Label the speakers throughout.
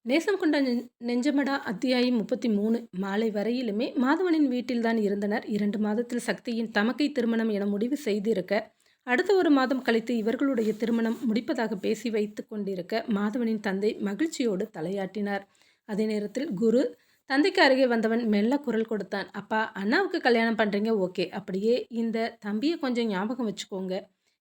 Speaker 1: நேசம் கொண்ட நெஞ்சமடா அத்தியாயம் 33 மாலை வரையிலுமே மாதவனின் வீட்டில்தான் இருந்தனர். 2 மாதத்தில் சக்தியின் தமக்கை திருமணம் என முடிவு செய்திருக்க, அடுத்த 1 மாதம் கழித்து இவர்களுடைய திருமணம் முடிப்பதாக பேசி வைத்துக் கொண்டிருக்க, மாதவனின் தந்தை மகிழ்ச்சியோடு தலையாட்டினார். அதே நேரத்தில் குரு தந்தைக்கு அருகே வந்தவன் மெல்ல குரல் கொடுத்தான். அப்பா, அண்ணாவுக்கு கல்யாணம் பண்றீங்க, ஓகே. அப்படியே இந்த தம்பியை கொஞ்சம் ஞாபகம் வச்சுக்கோங்க.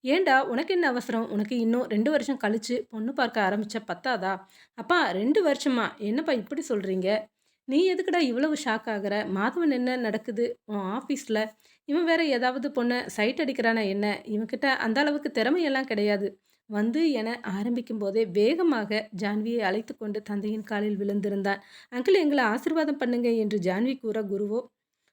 Speaker 1: ஏன்டா உனக்கு என்ன அவசரம்? உனக்கு இன்னும் 2 வருஷம் கழிச்சு பொண்ணு பார்க்க ஆரம்பிச்சா பத்தாதா? அப்பா, 2 வருஷமா? என்னப்பா இப்படி சொல்றீங்க? நீ எதுக்குடா இவ்வளவு ஷாக் ஆகுற? மாதவன் என்ன நடக்குது உன் ஆஃபீஸ்ல? இவன் வேற ஏதாவது பொண்ண சைட் அடிக்கிறானா என்ன? இவன்கிட்ட அந்த அளவுக்கு திறமையெல்லாம் கிடையாது. வந்து என ஆரம்பிக்கும் போதே வேகமாக ஜான்வியை அழைத்துக்கொண்டு தந்தையின் காலில் விழுந்திருந்தான். அங்கிள், எங்கள ஆசீர்வாதம் பண்ணுங்க என்று ஜான்வி கூற, குருவோ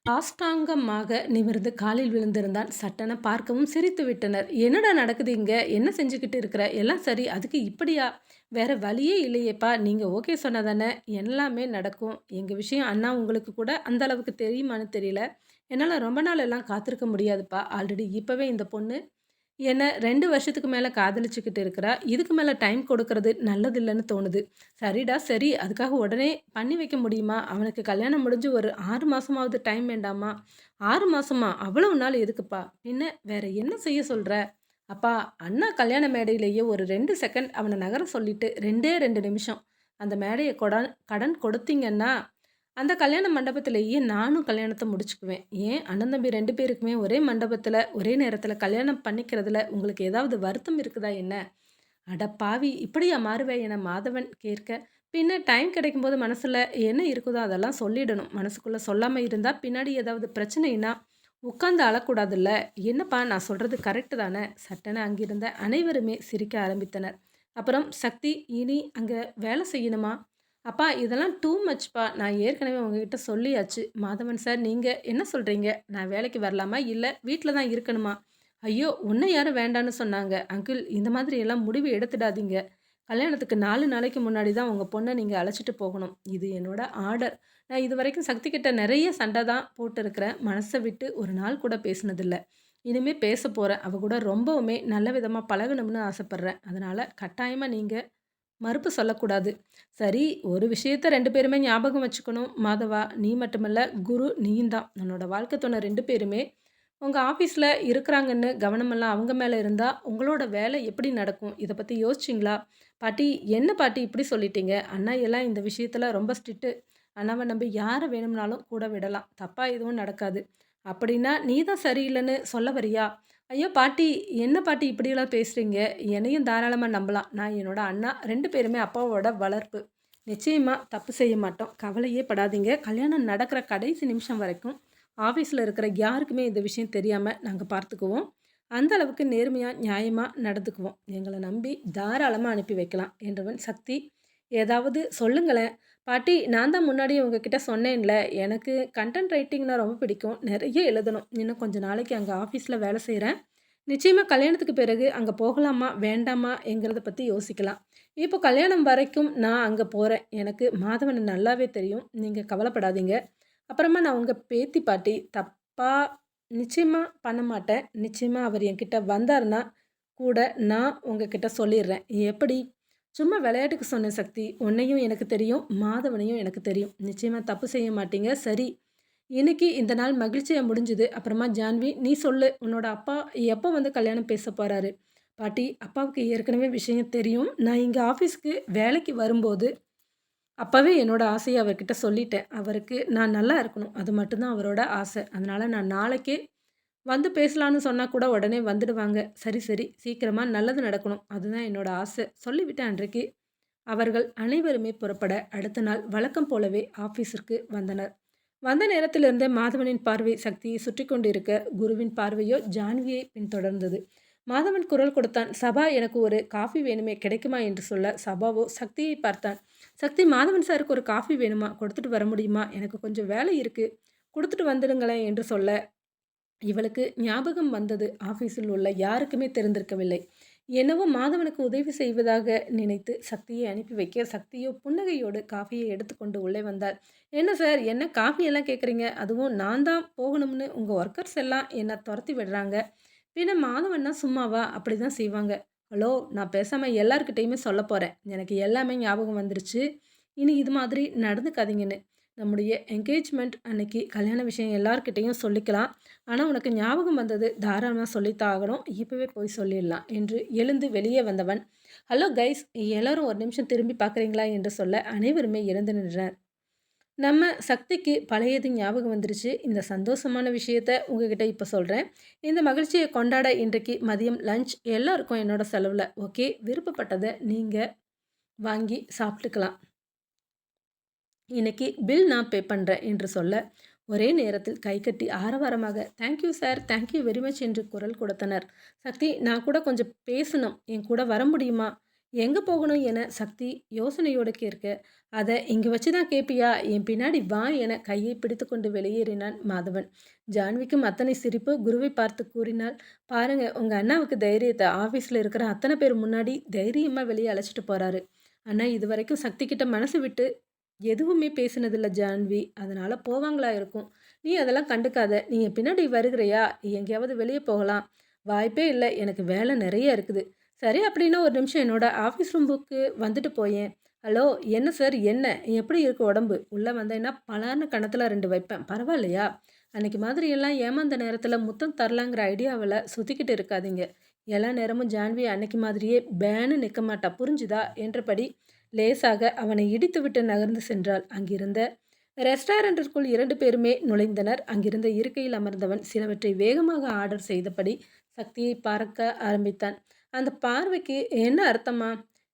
Speaker 1: சாஷ்டாங்கமாக நிமிர்ந்து காலில் விழுந்திருந்தான். சட்டென பார்க்கவும் சிரித்து விட்டனர். என்னடா நடக்குது இங்க? என்ன செஞ்சுக்கிட்டு இருக்கிற? எல்லாம் சரி, அதுக்கு இப்படியா? வேற வழியே இல்லையேப்பா. நீங்க ஓகே சொன்னா தானே எல்லாமே நடக்கும். எங்க விஷயம் அண்ணா உங்களுக்கு கூட அந்த அளவுக்கு தெரியுமான்னு தெரியல. என்னால ரொம்ப நாள் எல்லாம் காத்திருக்க முடியாதுப்பா. ஆல்ரெடி இப்பவே இந்த பொண்ணு என்ன 2 வருஷத்துக்கு மேல காதலிச்சுக்கிட்டு இருக்கிறா. இதுக்கு மேல டைம் கொடுக்கறது நல்லதில்லன்னு தோணுது. சரிடா சரி. அதுக்காக உடனே பண்ணி வைக்க முடியுமா? அவனுக்கு கல்யாணம் முடிஞ்சு ஒரு 6 மாசமாவது டைம் வேண்டாமா? 6 மாசமா? அவ்வளவு நாள் எதுக்குப்பா? பின்ன வேற என்ன செய்ய சொல்ற? அப்பா, அண்ணா கல்யாண மேடையிலேயே ஒரு 2 செகண்ட் அவன நகர சொல்லிட்டு 2டே 2 நிமிஷம் அந்த மேடைய கடன் கொடுத்தீங்கன்னா, அந்த கல்யாண மண்டபத்திலேயே நானும் கல்யாணத்த முடிச்சுக்குவேன். ஏன் அண்ணன், தம்பி 2 பேருக்குமே ஒரே மண்டபத்தில, ஒரே நேரத்தில கல்யாணம் பண்ணிக்கிறதுல உங்களுக்கு ஏதாவது வருத்தம் இருக்குதா என்ன? அட பாவி! இப்படியா மாறுவே? என மாதவன் கேட்க, பின்ன டைம் கிடைக்கும்போது மனசுல என்ன இருக்குதோ அதெல்லாம் சொல்லிடணும். மனசுக்குள்ள சொல்லாம இருந்தா பின்னாடி ஏதாவது பிரச்சனைன்னா, உட்கார்ந்து அழக்கூடாதுல்ல. என்னப்பா நான் சொல்றது கரெக்ட் தானே? சட்டென அங்கிருந்த அனைவருமே சிரிக்க ஆரம்பித்தனர். அப்புறம் சக்தி, இனி அங்க வேலை செய்யணுமா? அப்பா, இதெல்லாம் டூ மச்ப்பா. நான் ஏற்கனவே உங்ககிட்ட சொல்லியாச்சு. மாதவன் சார், நீங்க என்ன சொல்றீங்க? நான் வேலைக்கு வரலாமா? இல்ல வீட்ல தான் இருக்கணுமா? ஐயோ! உன்ன யாரும் வேண்டான்னு சொன்னாங்க? அங்கிள், இந்த மாதிரி எல்லாம் முடிவு எடுத்துடாதீங்க. கல்யாணத்துக்கு 4 நாளைக்கு முன்னாடி தான் உங்க பொண்ண நீங்க அழைச்சிட்டு போகணும். இது என்னோட ஆர்டர். நான் இதுவரைக்கும் சக்தி கிட்ட நெறைய சண்ட தான் போட்டுருக்கிறேன். மனச விட்டு ஒரு நாள் கூட பேசினதில்ல. இனிமே பேசப் போறேன். அவ கூட ரொம்பவுமே நல்ல விதமா பழகணும்னு ஆசைப்படுறேன். அதனால கட்டாயமா நீங்க மறுப்பு சொல்லக்கூடாது. சரி, ஒரு விஷயத்த 2 பேருமே ஞாபகம் வச்சுக்கணும். மாதவா, நீ மட்டுமல்ல, குரு நீயும் தான். உன்னோட வாழ்க்கை துணை 2 பேருமே உங்க ஆஃபீஸ்ல இருக்கிறாங்கன்னு கவனமெல்லாம் அவங்க மேல இருந்தா, உங்களோட வேலை எப்படி நடக்கும்? இத பத்தி யோசிச்சீங்களா? பாட்டி, என்ன பாட்டி இப்படி சொல்லிட்டீங்க? அண்ணா எல்லாம் இந்த விஷயத்துல ரொம்ப ஸ்ட்ரிக்ட்டு. அண்ணாவ நம்பி யார வேணும்னாலும் கூட விடலாம். தப்பா எதுவும் நடக்காது. அப்படின்னா, நீ தான் சரியில்லன்னு சொல்ல வரியா? ஐயோ பாட்டி! என்ன பாட்டி இப்படியெல்லாம் பேசுறீங்க? என்னையும் தாராளமா நம்பலாம். நான் என்னோட அண்ணா 2 பேருமே அப்பாவோட வளர்ப்பு. நிச்சயமா தப்பு செய்ய மாட்டோம். கவலையே படாதீங்க. கல்யாணம் நடக்கிற கடைசி நிமிஷம் வரைக்கும் ஆஃபீஸ்ல இருக்கிற யாருக்குமே இந்த விஷயம் தெரியாம நாங்க பார்த்துக்குவோம். அந்த அளவுக்கு நேர்மையா, நியாயமா நடந்துக்குவோம். எங்கள நம்பி தாராளமா அனுப்பி வைக்கலாம் என்றவன் சக்தி, ஏதாவது சொல்லுங்களேன். பாட்டி, நான் தான் முன்னாடியே உங்ககிட்ட சொன்னேன்ல, எனக்கு கன்டென்ட் ரைட்டிங்னா ரொம்ப பிடிக்கும். நெறைய எழுதணும். இன்னும் கொஞ்ச நாளைக்கு அங்க ஆஃபீஸ்ல வேலை செய்றேன். நிச்சயமா கல்யாணத்துக்கு பிறகு அங்க போகலாமா? வேண்டாமா? என்கிறத பத்தி யோசிக்கலாம். இப்போ கல்யாணம் வரைக்கும் நான் அங்க போறேன். எனக்கு மாதவன நல்லாவே தெரியும். நீங்க கவலைப்படாதீங்க. அப்புறமா நான் உங்க பேத்தி பாட்டி. தப்பா நிச்சயமா பண்ண மாட்டேன். நிச்சயமா அவர் என்கிட்ட வந்தாருன்னா கூட நான் உங்ககிட்ட சொல்லிர்றேன். எப்படி? சும்மா விளையாட்டுக்கு சொன்னேன் சக்தி. உன்னையும் எனக்கு தெரியும். மாதவனையும் எனக்கு தெரியும். நிச்சயமா தப்பு செய்ய மாட்டீங்க. சரி. இன்னைக்கு இந்த நாள் மகிழ்ச்சியா முடிஞ்சுது. அப்புறமா ஜான்வி, நீ சொல்லு. உன்னோட அப்பா எப்போ வந்து கல்யாணம் பேச போறாரு? பாட்டி, அப்பாவுக்கு ஏற்கனவே விஷயம் தெரியும். நான் இங்க ஆஃபீஸ்க்கு வேலைக்கு வரும்போது, அப்பவே என்னோட ஆசைய அவர்கிட்ட சொல்லிட்டேன். அவருக்கு நான் நல்லா இருக்கணும். அது மட்டும் தான் அவரோட ஆசை. அதனால நான் நாளைக்கே வந்து பேசலான்னு சொன்னா கூட உடனே வந்துடுவாங்க. சரி, சரி. சீக்கிரமா நல்லது நடக்கணும். அதுதான் என்னோட ஆசை. சொல்லிவிட்டேன் அன்றைக்கு. அவர்கள் அனைவருமே புறப்பட, அடுத்த நாள் வழக்கம் போலவே ஆஃபீஸிற்கு வந்தனர். வந்த நேரத்திலிருந்தே மாதவனின் பார்வை சக்தியை சுற்றி கொண்டிருக்க, குருவின் பார்வையோ ஜான்வியை பின்தொடர்ந்தது. மாதவன் குரல் கொடுத்தான். சபா, எனக்கு ஒரு காஃபி வேணுமே, கிடைக்குமா என்று சொல்ல, சபாவோ சக்தியை பார்த்தான். சக்தி, மாதவன் சாருக்கு ஒரு காஃபி வேணுமா? கொடுத்துட்டு வர முடியுமா? எனக்கு கொஞ்சம் வேலை இருக்கு. குடுத்துட்டு வந்துடுங்களேன் என்று சொல்ல, இவளுக்கு ஞாபகம் வந்தது. ஆஃபீஸில் உள்ள யாருக்குமே தெரிந்திருக்கவில்லை. என்னவோ மாதவனுக்கு உதவி செய்வதாக நினைத்து சக்தியை அனுப்பி வைக்க, சக்தியோ புன்னகையோடு காஃபியை எடுத்துக்கொண்டு உள்ளே வந்தாள். என்ன சார், என்ன காஃபி எல்லாம் கேட்குறீங்க? அதுவும் நான் தான் போகணும்னு உங்க ஒர்க்கர்ஸ் எல்லாம் என்ன தொரத்தி விடுறாங்க. பின்ன மாதவன்னா சும்மாவா? அப்படிதான் செய்வாங்க. ஹலோ, நான் பேசாம எல்லார்கிட்டயுமே சொல்லப் போறேன். எனக்கு எல்லாமே ஞாபகம் வந்துருச்சு. இனி இது மாதிரி நடந்துக்காதீங்கன்னு. நம்முடைய என்கேஜ்மெண்ட் அன்னைக்கு கல்யாண விஷயம் எல்லார்கிட்டயும் சொல்லிக்கலாம். ஆனா, உனக்கு ஞாபகம் வந்தது தாராளமா சொல்லித்தான் ஆகணும். இப்பவே போய் சொல்லிடலாம் என்று எழுந்து வெளியே வந்தவன், ஹலோ கைஸ், எல்லாரும் ஒரு நிமிஷம் திரும்பி பார்க்குறீங்களா என்று சொல்ல அனைவருமே எழுந்து நின்றனர். நம்ம சக்திக்கு பழையது ஞாபகம் வந்துருச்சு. இந்த சந்தோஷமான விஷயத்த உங்ககிட்ட இப்போ சொல்கிறேன். இந்த மகிழ்ச்சியை கொண்டாட இன்றைக்கு மதியம் லஞ்ச் எல்லாருக்கும் என்னோட செலவில். ஓகே, விருப்பப்பட்டதை நீங்கள் வாங்கி சாப்பிட்டுக்கலாம். இன்னைக்கு பில் நான் பே பண்ணுறேன் என்று சொல்ல ஒரே நேரத்தில் கைகட்டி ஆரவாரமாக thank you sir, thank you very much என்று குரல் கொடுத்தனர். சக்தி, நான் கூட கொஞ்சம் பேசணும், என் கூட வர முடியுமா? எங்கே போகணும் என சக்தி யோசனையோடு கேட்க, அதை இங்கே வச்சு தான் கேட்பியா, என் பின்னாடி வா என கையை பிடித்து கொண்டு வெளியேறினான் மாதவன். ஜான்விக்கும் அத்தனை சிரிப்பு. குருவை பார்த்து கூறினாள், பாருங்க உங்கள் அண்ணாவுக்கு தைரியத்தை ஆஃபீஸில் இருக்கிற அத்தனை பேர் முன்னாடி தைரியமாக வெளியே அழைச்சிட்டு போகிறாரு. அண்ணா இது வரைக்கும் சக்தி கிட்ட மனசு விட்டு எதுவுமே பேசினதில்ல ஜான்வி, அதனால் போவாங்களா இருக்கும். நீ அதெல்லாம் கண்டுக்காத. நீ என் பின்னாடி வருகிறையா, எங்கேயாவது வெளியே போகலாம். வாய்ப்பே இல்லை, எனக்கு வேலை நிறைய இருக்குது. சரி, அப்படின்னா ஒரு நிமிஷம் என்னோட ஆஃபீஸ் ரூமுக்கு வந்துட்டு போயேன். ஹலோ, என்ன சார், என்ன எப்படி இருக்கு உடம்பு? உள்ளே வந்தேன்னா பலார்னு கணத்தில் 2 வைப்பேன், பரவாயில்லையா? அன்னைக்கு மாதிரி எல்லாம் ஏமாந்த நேரத்தில் முத்தம் தரலாங்கிற ஐடியாவில் சுற்றிக்கிட்டு இருக்காதீங்க. எல்லா நேரமும் ஜான்வி அன்னைக்கு மாதிரியே பேனு நிற்க மாட்டா, புரிஞ்சுதா என்றபடி லேசாக அவனை இடித்துவிட்டு நகர்ந்து சென்றாள். அங்கிருந்த ரெஸ்டாரண்டிற்குள் 2 பேருமே நுழைந்தனர். அங்கிருந்த இருக்கையில் அமர்ந்தவன் சிலவற்றை வேகமாக ஆர்டர் செய்தபடி சக்தியை பார்க்க ஆரம்பித்தான். அந்த பார்வைக்கு என்ன அர்த்தமா?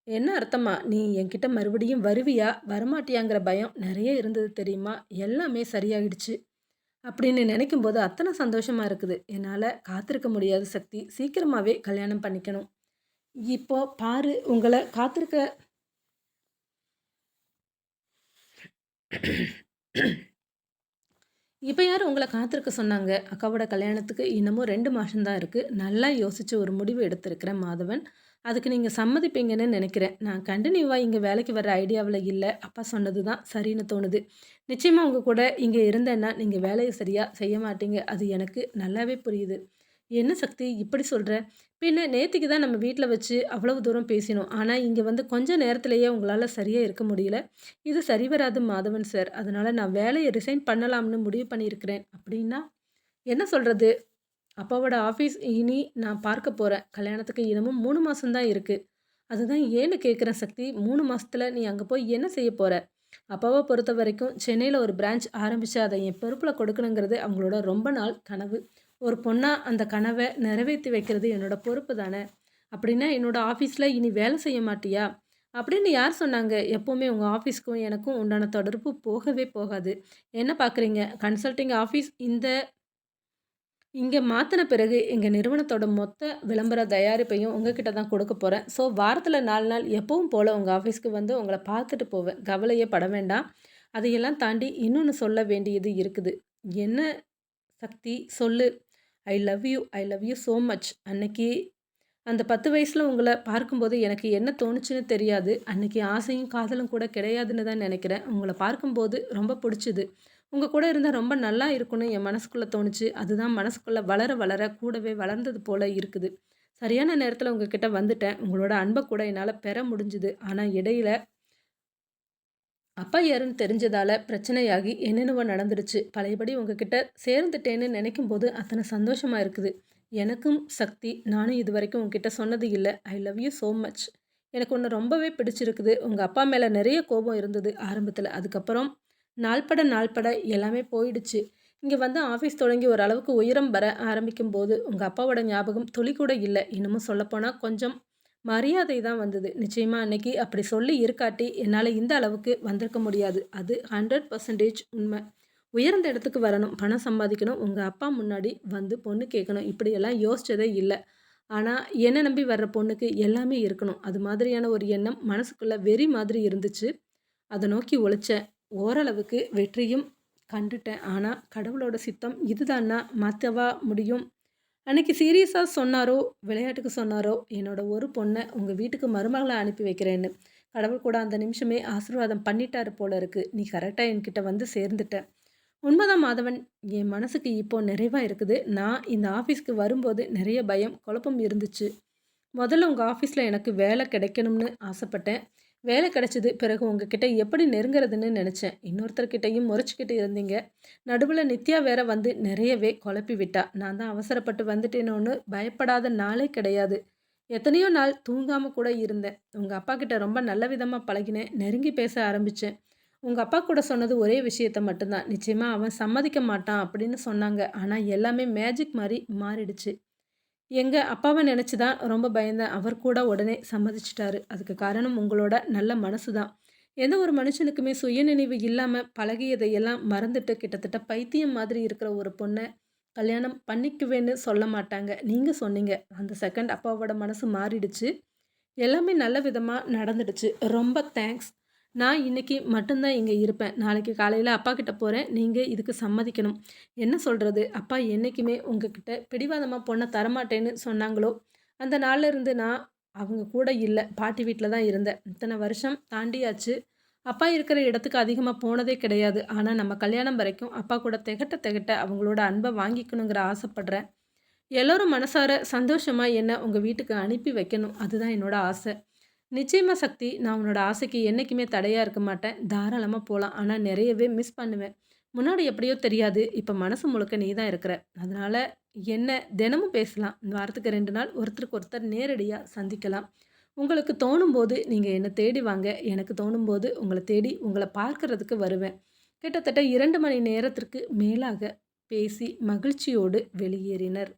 Speaker 1: என்ன அர்த்தமா? நீ என்கிட்ட மறுபடியும் வருவியா வரமாட்டியாங்கிற பயம் நிறைய இருந்தது தெரியுமா? எல்லாமே சரியாயிடுச்சு அப்படின்னு நினைக்கும்போது அத்தனை சந்தோஷமா இருக்குது. என்னால் காத்திருக்க முடியாது சக்தி, சீக்கிரமாகவே கல்யாணம் பண்ணிக்கணும். இப்போ பாரு, உங்களை காத்திருக்க இப்போ யார் உங்களை காத்திருக்க சொன்னாங்க? அக்காவோட கல்யாணத்துக்கு இன்னமும் 2 மாதம்தான் இருக்குது. நல்லா யோசித்து ஒரு முடிவு எடுத்திருக்கிறேன் மாதவன். அதுக்கு நீங்கள் சம்மதிப்பீங்கன்னு நினைக்கிறேன். நான் கண்டினியூவாக இங்கே வேலைக்கு வர ஐடியாவில் இல்லை. அப்பா சொன்னது தான் சரின்னு தோணுது. நிச்சயமாக உங்கள் கூட இங்கே இருந்தேன்னா நீங்கள் வேலையை சரியாக செய்ய மாட்டீங்க. அது எனக்கு நல்லாவே புரியுது. என்ன சக்தி இப்படி சொல்கிற? பின்ன நேத்திக்கு தான் நம்ம வீட்டில் வச்சு அவ்வளவு தூரம் பேசினோம். ஆனால் இங்கே வந்து கொஞ்ச நேரத்திலேயே உங்களால் சரியாக இருக்க முடியல. இது சரி வராது மாதவன் சார். அதனால் நான் வேலையை ரிசைன் பண்ணலாம்னு முடிவு பண்ணியிருக்கிறேன். அப்படின்னா என்ன சொல்கிறது? அப்பாவோட ஆஃபீஸ் இனி நான் பார்க்க போகிறேன். கல்யாணத்துக்கு இன்னமும் 3 மாதம் தான் இருக்குது. அதுதான் ஏன்னு கேட்குறேன் சக்தி. 3 மாதத்தில் நீ அங்கே போய் என்ன செய்ய போகிற? அப்பாவை பொறுத்த வரைக்கும் சென்னையில் ஒரு பிரான்ச் ஆரம்பித்து அதை என் பொறுப்பில் கொடுக்கணுங்கிறது அவங்களோட ரொம்ப நாள் கனவு. ஒரு பொண்ணாக அந்த கனவை நிறைவேற்றி வைக்கிறது என்னோட பொறுப்பு தானே. அப்படின்னா என்னோட ஆஃபீஸில் இனி வேலை செய்ய மாட்டியா அப்படின்னு யார் சொன்னாங்க? எப்போவுமே உங்கள் ஆஃபீஸ்க்கும் எனக்கும் உண்டான தொடர்பு போகவே போகாது. என்ன பார்க்குறீங்க? கன்சல்டிங் ஆஃபீஸ் இங்கே மாற்றின பிறகு எங்கள் நிறுவனத்தோட மொத்த விளம்பர தயாரிப்பையும் உங்ககிட்ட தான் கொடுக்க போகிறேன். ஸோ வாரத்தில் 4 நாள் எப்பவும் போல் உங்கள் ஆஃபீஸ்க்கு வந்து உங்களை பார்த்துட்டு போவேன். கவலையே பட வேண்டாம். அதையெல்லாம் தாண்டி இன்னொன்று சொல்ல வேண்டியது இருக்குது. என்ன சக்தி, சொல்லு. I love you, I love you so much. அன்னைக்கு அந்த 10 வயசில் உங்களை பார்க்கும்போது எனக்கு என்ன தோணுச்சுன்னு தெரியாது. அன்னைக்கு ஆசையும் காதலும் கூட கிடையாதுன்னு தான் நினைக்கிறேன். உங்களை பார்க்கும்போது ரொம்ப பிடிச்சிது. உங்கள் கூட இருந்தால் ரொம்ப நல்லா இருக்கும்னு என் மனசுக்குள்ளே தோணுச்சு. அதுதான் மனசுக்குள்ளே வளர வளர கூடவே வளர்ந்தது போல் இருக்குது. சரியான நேரத்தில் உங்ககிட்ட வந்துட்டேன். உங்களோட அன்பை கூட என்னால் பெற முடிஞ்சுது. ஆனால் இடையில அப்பா யாருன்னு தெரிஞ்சதால பிரச்சனையாகி என்னென்னவோ நடந்துடுச்சு. பழையபடி உங்ககிட்ட சேர்ந்துட்டேன்னு நினைக்கும் போது அத்தனை சந்தோஷமாக இருக்குது. எனக்கும் சக்தி, நானும் இது வரைக்கும் உங்ககிட்ட சொன்னது இல்லை. I love you so much. எனக்கு ஒன்று ரொம்பவே பிடிச்சிருக்குது. உங்கள் அப்பா மேலே நிறைய கோபம் இருந்தது ஆரம்பத்தில். அதுக்கப்புறம் நாள்பட நாள்பட எல்லாமே போயிடுச்சு. இங்கே வந்து ஆஃபீஸ் தொடங்கி ஓரளவுக்கு உயரம் வர ஆரம்பிக்கும் போது உங்கள் அப்பாவோட ஞாபகம் துளி கூட இல்லை. இன்னமும் சொல்லப்போனால் கொஞ்சம் மரியாதை தான் வந்தது. நிச்சயமா அன்னைக்கு அப்படி சொல்லி இருக்காட்டி என்னால் இந்த அளவுக்கு வந்திருக்க முடியாது. அது 100% உண்மை. உயர்ந்த இடத்துக்கு வரணும், பணம் சம்பாதிக்கணும், உங்கள் அப்பா முன்னாடி வந்து பொண்ணு கேட்கணும், இப்படியெல்லாம் யோசிச்சதே இல்லை. ஆனால் என்னை நம்பி வர்ற பொண்ணுக்கு எல்லாமே இருக்கணும். அது மாதிரியான ஒரு எண்ணம் மனசுக்குள்ளே வெறி மாதிரி இருந்துச்சு. அதை நோக்கி உழைச்சேன். ஓரளவுக்கு வெற்றியும் கண்டுட்டேன். ஆனால் கடவுளோட சித்தம் இதுதான்னா மாற்றவா முடியும்? அன்னைக்கு சீரியஸாக சொன்னாரோ விளையாட்டுக்கு சொன்னாரோ என்னோட ஒரு பொண்ணை உங்கள் வீட்டுக்கு மருமகளை அனுப்பி வைக்கிறேன்னு. கடவுள் கூட அந்த நிமிஷமே ஆசீர்வாதம் பண்ணிட்டாரு போல இருக்கு. நீ கரெக்டாக என்கிட்ட வந்து சேர்ந்துட்ட. உண்மைதான் மாதவன், என் மனசுக்கு இப்போ நிறைவாக இருக்குது. நான் இந்த ஆஃபீஸ்க்கு வரும்போது நிறைய பயம் குழப்பம் இருந்துச்சு. முதல்ல உங்கள் ஆஃபீஸில் எனக்கு வேலை கிடைக்கணும்னு ஆசைப்பட்டேன். வேலை கிடைச்சது பிறகு உங்ககிட்ட எப்படி நெருங்குறதுன்னு நினச்சேன். இன்னொருத்தர்கிட்டயும் முறைச்சுக்கிட்டு இருந்தீங்க. நடுவுல நித்யா வேற வந்து நிறையவே குழப்பி விட்டா. நான் தான் அவசரப்பட்டு வந்துட்டேனோன்னு பயப்படாத நாளே கிடையாது. எத்தனையோ நாள் தூங்காம கூட இருந்தேன். உங்க அப்பா கிட்ட ரொம்ப நல்ல விதமா பழகினேன். நெருங்கி பேச ஆரம்பிச்சேன். உங்க அப்பா கூட சொன்னது ஒரே விஷயத்த மட்டும் தான். நிச்சயமா அவன் சம்மதிக்க மாட்டான் அப்படின்னு சொன்னாங்க. ஆனா எல்லாமே மேஜிக் மாரி மாறிடுச்சு. எங்க அப்பாவ நெனச்சு தான் ரொம்ப பயந்தேன். அவர் கூட உடனே சம்மதிச்சுட்டாரு. அதுக்கு காரணம் உங்களோட நல்ல மனசு தான். எந்த ஒரு மனுஷனுக்குமே சுயநினைவு இல்லாம பழகியதையெல்லாம் மறந்துட்டு கிட்டத்தட்ட பைத்தியம் மாதிரி இருக்கிற ஒரு பொண்ண கல்யாணம் பண்ணிக்குவேன்னு சொல்ல மாட்டாங்க. நீங்க சொன்னீங்க. அந்த செகண்ட் அப்பாவோட மனசு மாறிடுச்சு. எல்லாமே நல்ல விதமா நடந்துடுச்சு. ரொம்ப தேங்க்ஸ். நான் இன்னைக்கு மட்டும் தான் இங்க இருப்பேன். நாளைக்கு காலையில அப்பாகிட்ட போறேன். நீங்க இதுக்கு சம்மதிக்கணும். என்ன சொல்றது? அப்பா என்னைக்குமே உங்ககிட்ட பிடிவாதமா பொண்ண தரமாட்டேன்னு சொன்னாங்களோ, அந்த நாள்ல இருந்து நான் அவங்க கூட இல்ல. பாட்டி வீட்ல தான் இருந்தேன். இத்தன வருஷம் தாண்டியாச்சு. அப்பா இருக்கிற இடத்துக்கு அதிகமா போனதே கிடையாது. ஆனா நம்ம கல்யாணம் வரைக்கும் அப்பா கூட தெகட்ட தெகட்ட அவங்களோட அன்ப வாங்கிக்கணுங்கிற ஆசைப்படுறேன். எல்லோரும் மனசார சந்தோஷமா என்ன உங்க வீட்டுக்கு அனுப்பி வைக்கணும். அதுதான் என்னோட ஆசை. நிச்சயமா சக்தி, நான் உன்னோட ஆசைக்கு என்னைக்குமே தடையா இருக்க மாட்டேன். தாராளமா போலாம். ஆனா நெறையவே மிஸ் பண்ணுவேன். முன்னாடி எப்படியோ தெரியாது. இப்ப மனசு முழுக்க நீ தான் இருக்கிற. அதனால என்ன தினமும் பேசலாம். வாரத்துக்கு 2 நாள் ஒருத்தருக்கு ஒருத்தர் நேரடியா சந்திக்கலாம். உங்களுக்கு தோணும்போது நீங்க என்ன தேடி வாங்க. எனக்கு தோணும்போது உங்கள தேடி உங்கள பார்க்கறதுக்கு வருவேன். கிட்டத்தட்ட 2 மணி நேரத்திற்கு மேலாக பேசி மகிழ்ச்சியோடு வெளியேறினர்.